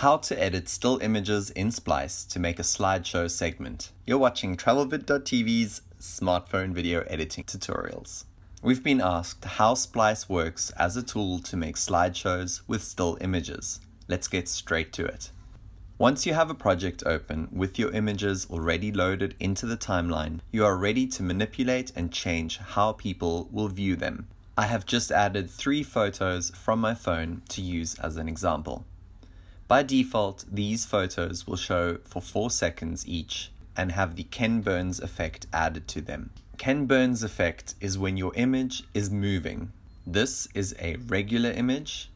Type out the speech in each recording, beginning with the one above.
How to edit still images in Splice to make a slideshow segment. You're watching TravelVid.tv's smartphone video editing tutorials. We've been asked how Splice works as a tool to make slideshows with still images. Let's get straight to it. Once you have a project open with your images already loaded into the timeline, you are ready to manipulate and change how people will view them. I have just added 3 photos from my phone to use as an example. By default, these photos will show for 4 seconds each and have the Ken Burns effect added to them. Ken Burns effect is when your image is moving. This is a regular image,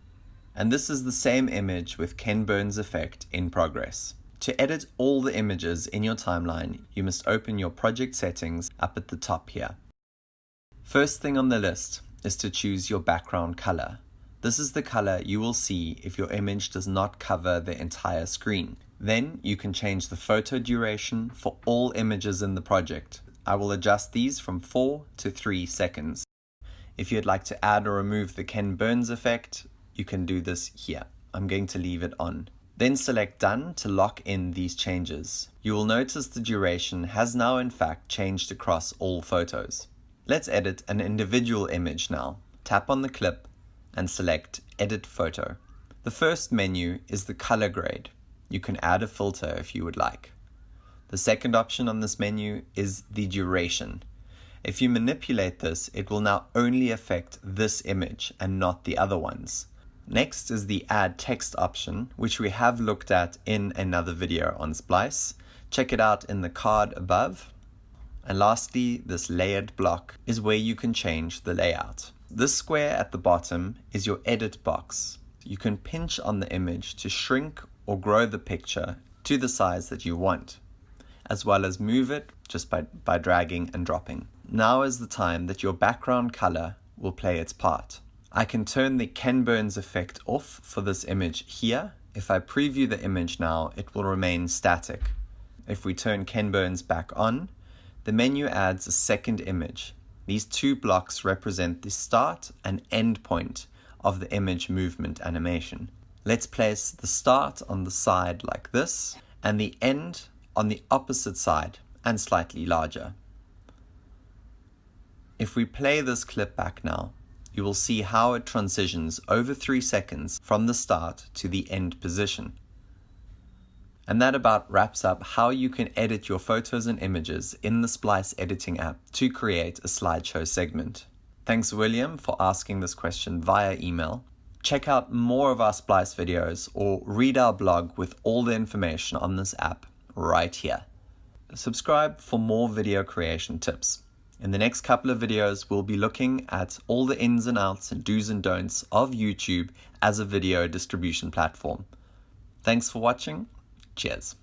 and this is the same image with Ken Burns effect in progress. To edit all the images in your timeline, you must open your project settings up at the top here. First thing on the list is to choose your background color. This is the color you will see if your image does not cover the entire screen. Then you can change the photo duration for all images in the project. I will adjust these from 4 to 3 seconds. If you'd like to add or remove the Ken Burns effect, you can do this here. I'm going to leave it on. Then select Done to lock in these changes. You will notice the duration has now in fact changed across all photos. Let's edit an individual image now. Tap on the clip and select Edit Photo. The first menu is the color grade. You can add a filter if you would like. The second option on this menu is the duration. If you manipulate this, it will now only affect this image and not the other ones. Next is the Add Text option, which we have looked at in another video on Splice. Check it out in the card above. And lastly, this layered block is where you can change the layout. This square at the bottom is your edit box. You can pinch on the image to shrink or grow the picture to the size that you want, as well as move it just by dragging and dropping. Now is the time that your background color will play its part. I can turn the Ken Burns effect off for this image here. If I preview the image now, it will remain static. If we turn Ken Burns back on, the menu adds a second image. These 2 blocks represent the start and end point of the image movement animation. Let's place the start on the side like this, and the end on the opposite side and slightly larger. If we play this clip back now, you will see how it transitions over 3 seconds from the start to the end position. And that about wraps up how you can edit your photos and images in the Splice editing app to create a slideshow segment. Thanks William for asking this question via email. Check out more of our Splice videos or read our blog with all the information on this app right here. Subscribe for more video creation tips. In the next couple of videos, we'll be looking at all the ins and outs and do's and don'ts of YouTube as a video distribution platform. Thanks for watching. Cheers.